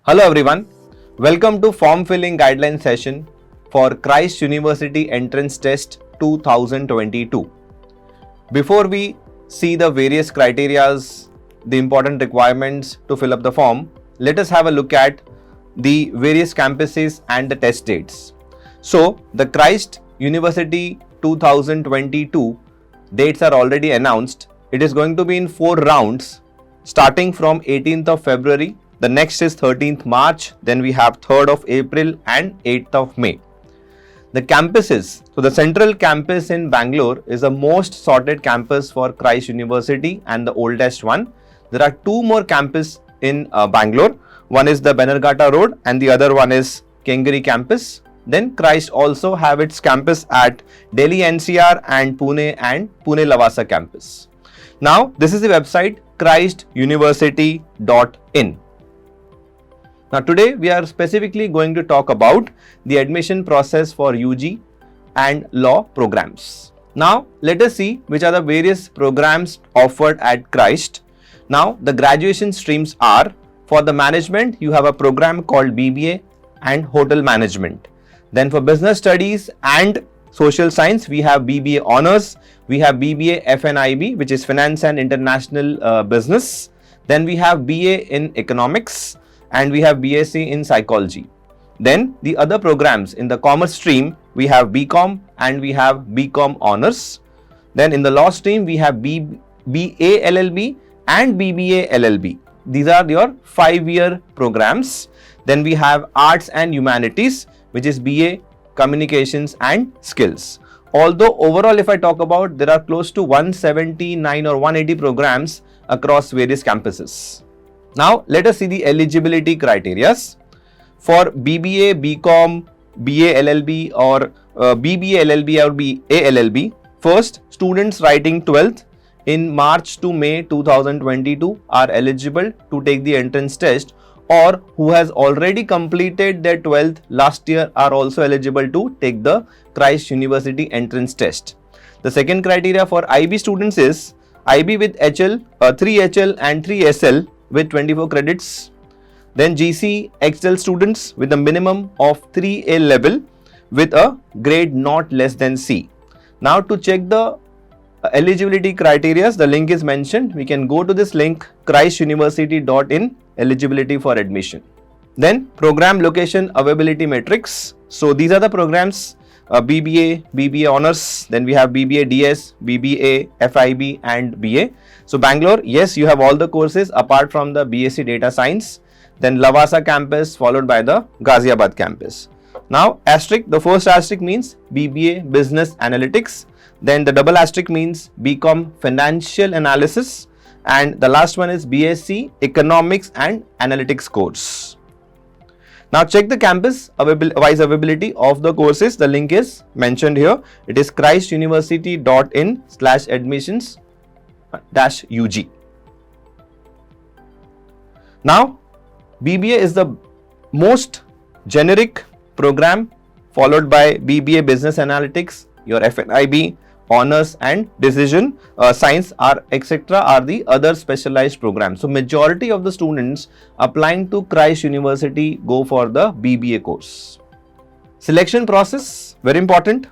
Hello everyone, welcome to form filling guideline session for Christ University Entrance Test 2022. Before we see the various criterias, the important requirements to fill up the form, let us have a look at the various campuses and the test dates. So the Christ University 2022 dates are already announced. It is going to be in 4 rounds starting from 18th of February. The next is 13th March, then we have 3rd of April and 8th of May. The campuses, so the central campus in Bangalore is the most sorted campus for Christ University and the oldest one. There are 2 more campuses in Bangalore. One is the Bannerghatta Road and the other one is Kengeri campus. Then Christ also have its campus at Delhi NCR and Pune Lavasa campus. Now this is the website christuniversity.in. Now today we are specifically going to talk about the admission process for UG and law programs. Now let us see which are the various programs offered at Christ. Now the graduation streams are, for the management you have a program called BBA and hotel management. Then for business studies and social science we have BBA honors, we have BBA FNIB which is finance and international business. Then we have BA in economics and we have BSc in psychology. Then the other programs in the commerce stream we have BCom and we have BCom honors. Then in the law stream we have BA LLB and BBA LLB. These are your 5-year programs. Then we have arts and humanities which is BA communications and skills. Although overall if I talk about, there are close to 179 or 180 programs across various campuses. Now let us see the eligibility criteria. For BBA, BCom, BA LLB or BBA LLB or BA LLB, first students writing 12th in March to May 2022 are eligible to take the entrance test, or who has already completed their 12th last year are also eligible to take the Christ University entrance test. The second criteria for IB students is IB with HL, 3HL and 3SL with 24 credits. Then GC XL students with a minimum of 3A level with a grade not less than C. Now to check the eligibility criteria, the link is mentioned. We can go to this link christuniversity.in, eligibility for admission. Then program location availability matrix. So these are the programs BBA, BBA honors, then we have BBA DS, BBA, FIB and BA. So Bangalore, yes, you have all the courses apart from the BSc data science. Then Lavasa campus followed by the Ghaziabad campus. Now asterisk, the first asterisk means BBA business analytics. Then the double asterisk means BCom financial analysis. And the last one is BSc economics and analytics course. Now check the campus wise availability of the courses. The link is mentioned here. It is christuniversity.in/admissions-UG. Now BBA is the most generic program, followed by BBA business analytics, your FNIB, honors and decision science are etc. are the other specialized programs. So majority of the students applying to Christ University go for the BBA course. Selection process, very important.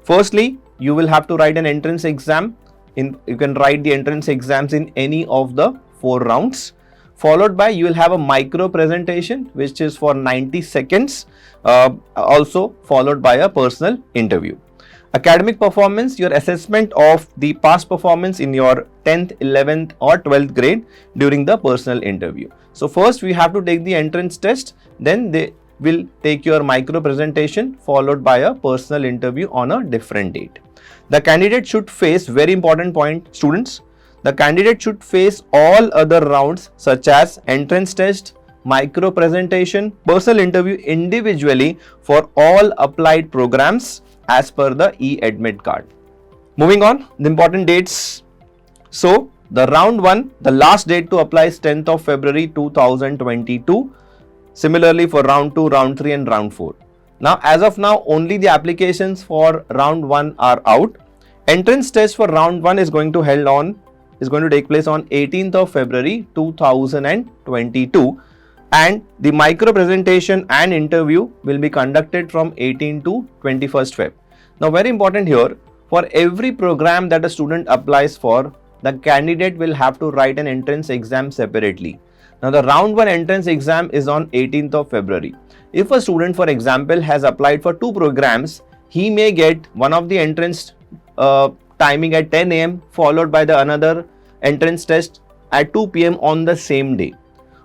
Firstly, you will have to write an entrance exam. You can write the entrance exams in any of the 4 rounds. Followed by you will have a micro presentation which is for 90 seconds, also followed by a personal interview. Academic performance, your assessment of the past performance in your 10th, 11th or 12th grade during the personal interview. So first we have to take the entrance test, then they will take your micro presentation followed by a personal interview on a different date. The candidate should face, very important point students, the candidate should face all other rounds such as entrance test, micro presentation, personal interview individually for all applied programs as per the e-admit card. Moving on, the important dates. So the round 1, the last date to apply is 10th of February 2022. Similarly for round 2, round 3 and round 4. Now as of now only the applications for round 1 are out. Entrance test for round 1 is going to take place on 18th of February 2022. and the micro presentation and interview will be conducted from 18 to 21st Feb. Now very important here, for every program that a student applies for, the candidate will have to write an entrance exam separately. Now the round 1 entrance exam is on 18th of February. If a student, for example, has applied for 2 programs, he may get one of the entrance timing at 10 AM followed by the another entrance test at 2 PM on the same day.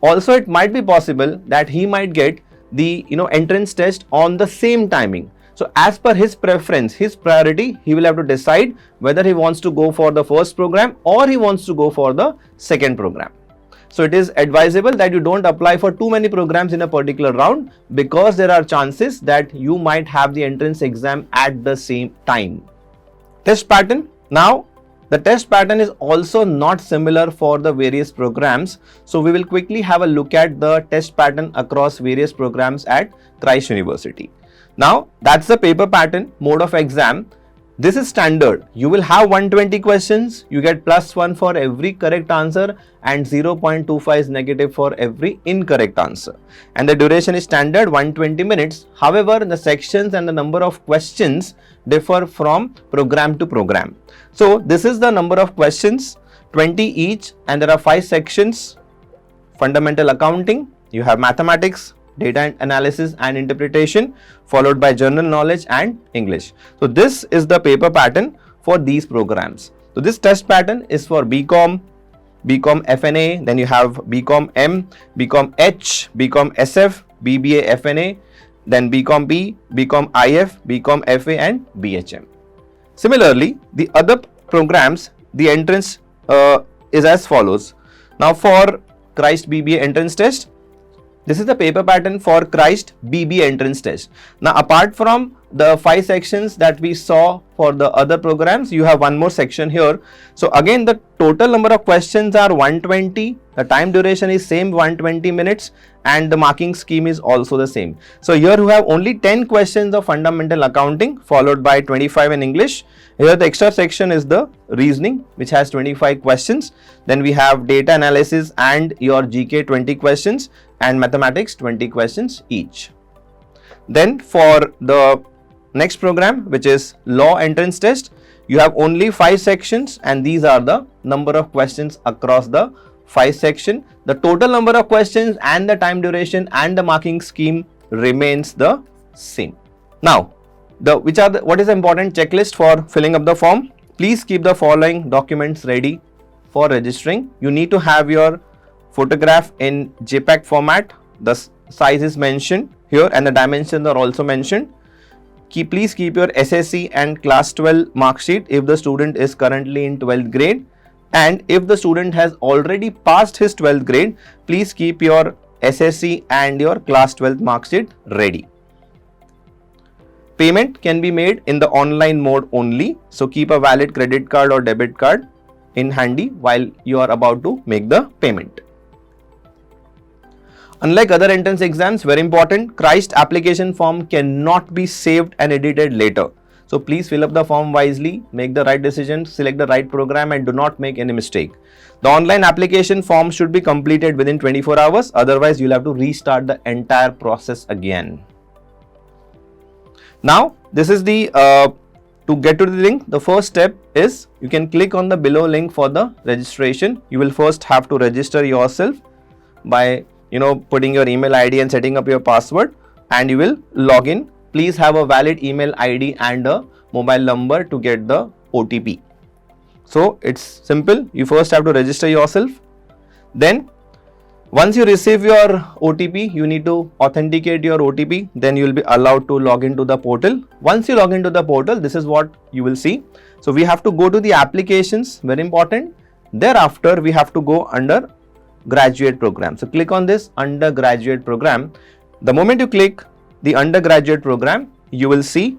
Also, it might be possible that he might get the entrance test on the same timing. So as per his preference, his priority, he will have to decide whether he wants to go for the first program or he wants to go for the second program. So it is advisable that you don't apply for too many programs in a particular round, because there are chances that you might have the entrance exam at the same time. Test pattern. Now, the test pattern is also not similar for the various programs. So we will quickly have a look at the test pattern across various programs at Christ University. Now, that's the paper pattern, mode of exam. This is standard. You will have 120 questions. You get +1 for every correct answer and 0.25 is negative for every incorrect answer. And the duration is standard 120 minutes. However, the sections and the number of questions differ from program to program. So this is the number of questions, 20 each, and there are 5 sections. Fundamental accounting, you have mathematics, data analysis and interpretation, followed by general knowledge and English. So this is the paper pattern for these programs. So this test pattern is for BCom, BCom FNA, then you have BCom M, BCom H, BCom SF, BBA FNA, then BCom B, BCom IF, BCom FA and BHM. Similarly, the other programs, the entrance is as follows. Now for Christ BBA entrance test, this is the paper pattern for Christ BBA entrance test. Now apart from the 5 sections that we saw for the other programs, you have one more section here. So again, the total number of questions are 120, the time duration is same 120 minutes and the marking scheme is also the same. So here you have only 10 questions of fundamental accounting followed by 25 in English. Here the extra section is the reasoning, which has 25 questions. Then we have data analysis and your GK 20 questions and mathematics 20 questions each. Then for the next program, which is law entrance test, you have only 5 sections and these are the number of questions across the 5 section. The total number of questions and the time duration and the marking scheme remains the same. Now, what is the important checklist for filling up the form? Please keep the following documents ready for registering. You need to have your photograph in JPEG format. The size is mentioned here and the dimensions are also mentioned. Please keep your SSC and class 12 mark sheet if the student is currently in 12th grade, and if the student has already passed his 12th grade, please keep your SSC and your class 12 mark sheet ready. Payment can be made in the online mode only, so keep a valid credit card or debit card in handy while you are about to make the payment. Unlike other entrance exams, very important, Christ application form cannot be saved and edited later. So please fill up the form wisely, make the right decision, select the right program and do not make any mistake. The online application form should be completed within 24 hours, otherwise you'll have to restart the entire process again. Now, this is the, to get to the link, the first step is you can click on the below link for the registration. You will first have to register yourself by putting your email ID and setting up your password, and you will log in. Please have a valid email ID and a mobile number to get the OTP. So it's simple. You first have to register yourself. Then once you receive your OTP, you need to authenticate your OTP. Then you will be allowed to log into the portal. Once you log into the portal, this is what you will see. So we have to go to the applications, very important. Thereafter, we have to go under graduate program. So click on this undergraduate program. The moment you click the undergraduate program, you will see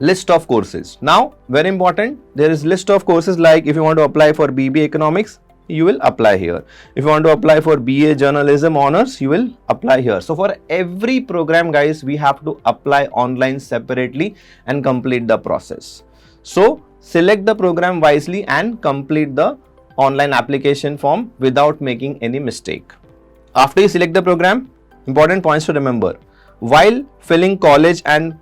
list of courses. Now, very important, there is list of courses like if you want to apply for BBA Economics, you will apply here. If you want to apply for BA Journalism Honors, you will apply here. So for every program, guys, we have to apply online separately and complete the process. So select the program wisely and complete the online application form without making any mistake. After you select the program, important points to remember. While filling college and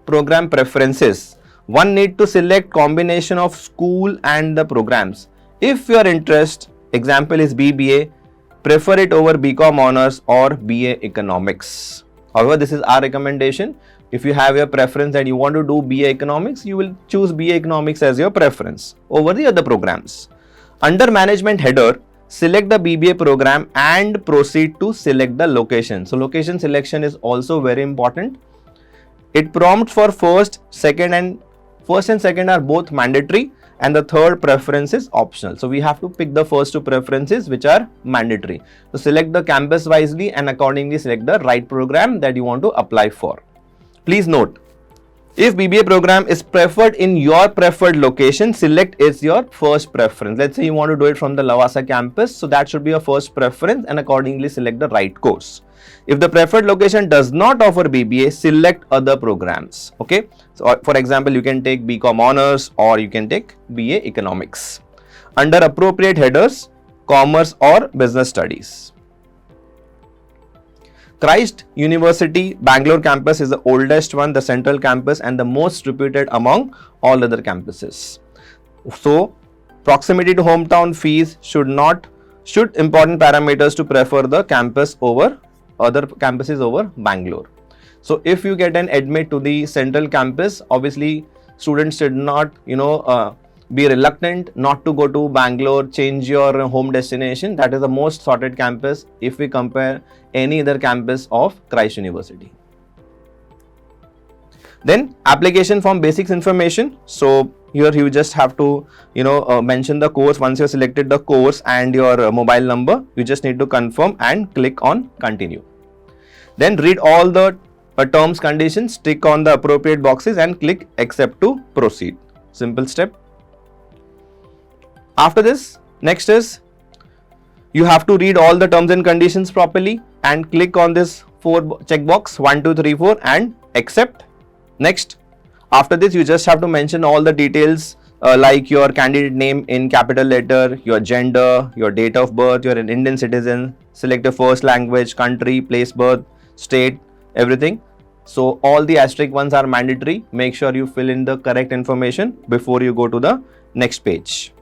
program preferences, one need to select combination of school and the programs. If your interest, example is BBA, prefer it over BCom Honors or BA Economics. However, this is our recommendation. If you have your preference and you want to do BA Economics, you will choose BA Economics as your preference over the other programs. Under Management header, select the BBA program and proceed to select the location. So, location selection is also very important. It prompts for first and second are both mandatory, and the third preference is optional. So, we have to pick the first two preferences which are mandatory. So, select the campus wisely and accordingly select the right program that you want to apply for. Please note, if BBA program is preferred in your preferred location, select is your first preference. Let's say you want to do it from the Lavasa campus, so that should be your first preference and accordingly select the right course. If the preferred location does not offer BBA, select other programs. Okay, so for example, you can take BCom Honors or you can take BA Economics. Under appropriate headers, Commerce or Business Studies. Christ University Bangalore campus is the oldest one, the central campus and the most reputed among all other campuses. So, proximity to hometown, fees should important parameters to prefer the campus over other campuses over Bangalore. So, if you get an admit to the central campus, obviously students should not, be reluctant not to go to Bangalore, change your home destination. That is the most sorted campus if we compare any other campus of Christ University. Then application form basics information. So here you just have to mention the course. Once you have selected the course and your mobile number, you just need to confirm and click on continue. Then read all the terms, conditions, tick on the appropriate boxes and click accept to proceed. Simple step. After this, next is you have to read all the terms and conditions properly and click on this 4 checkbox 1, 2, 3, 4 and accept. Next, after this you just have to mention all the details like your candidate name in capital letter, your gender, your date of birth, you're an Indian citizen, select your first language, country, place birth, state, everything. So all the asterisk ones are mandatory. Make sure you fill in the correct information before you go to the next page.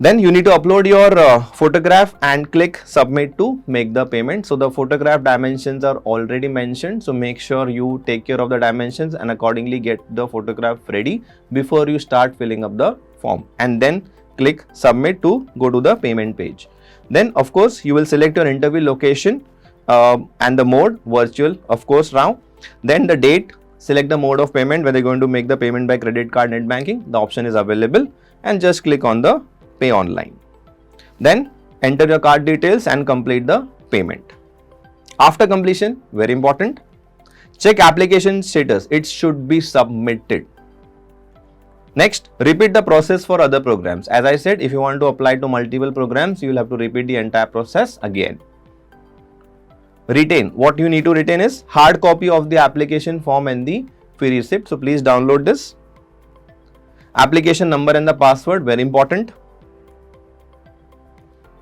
Then you need to upload your photograph and click submit to make the payment. So the photograph dimensions are already mentioned. So make sure you take care of the dimensions and accordingly get the photograph ready before you start filling up the form. And then click submit to go to the payment page. Then of course you will select your interview location and the mode virtual, of course now. Then the date, select the mode of payment, whether you're going to make the payment by credit card, net banking. The option is available and just click on the pay online. Then enter your card details and complete the payment. After completion, very important, check application status. It should be submitted. Next, repeat the process for other programs. As I said, if you want to apply to multiple programs, you will have to repeat the entire process again. Retain. What you need to retain is hard copy of the application form and the fee receipt. So please download this. Application number and the password, very important.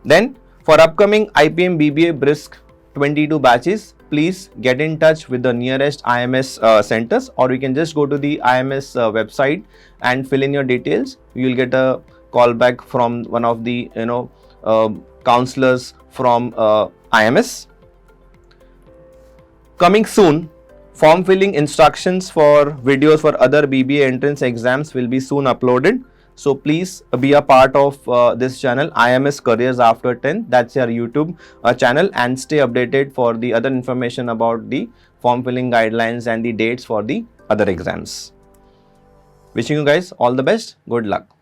Then for upcoming IPM BBA Brisk 22 batches, please get in touch with the nearest IMS centers, or you can just go to the IMS website and fill in your details. You will get a call back from one of the counselors from IMS. Coming soon, form filling instructions for videos for other BBA entrance exams will be soon uploaded. So please be a part of this channel, IMS Careers After 10. That's your YouTube channel, and stay updated for the other information about the form filling guidelines and the dates for the other exams. Wishing you guys all the best. Good luck.